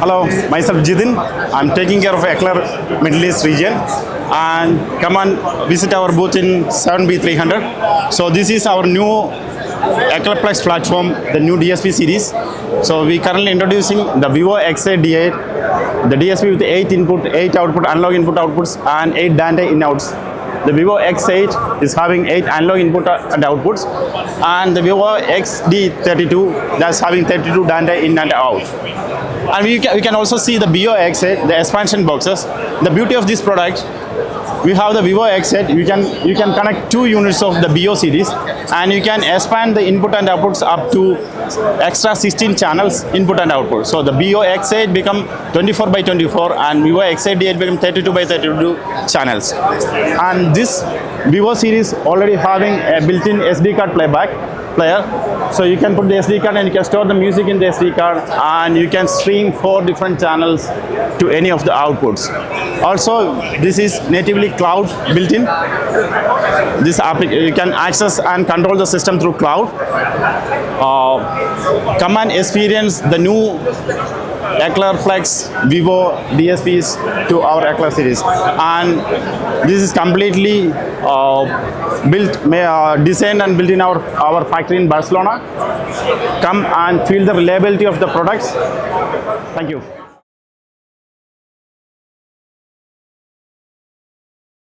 Hello, myself Jidin. I'm taking care of Ecler Middle East region, and come and visit our booth in 7B300. So this is our new EclerPLEX platform, the new DSP series. So we currently introducing the VIVO X8 D8, the DSP with 8 input, 8 output, analog input outputs, and 8 Dante in-outs. The VIVO X8 is having 8 analog input and outputs, and the VIVO XD32 that's having 32 Dante in and out. And we can also see the BIO X8, the expansion boxes. The beauty of this product, we have the VIVO X8. You can connect 2 units of the BIO series, and you can expand the input and outputs up to extra 16 channels input and output. So the BIO X8 become 24 by 24, and VIVO X8 D8 become 32 by 32 channels. And this VIVO series already having a built-in SD card playback player. So you can put the SD card and you can store the music in the SD card, and you can stream 4 different channels to any of the outputs. Also, this is natively cloud built-in. You can access and control the system through cloud. Come and experience the new EclerPLEX VIVO DSPs to our Ecler series, and this is completely designed and built in our factory in Barcelona. Come and feel the reliability of the products. Thank you.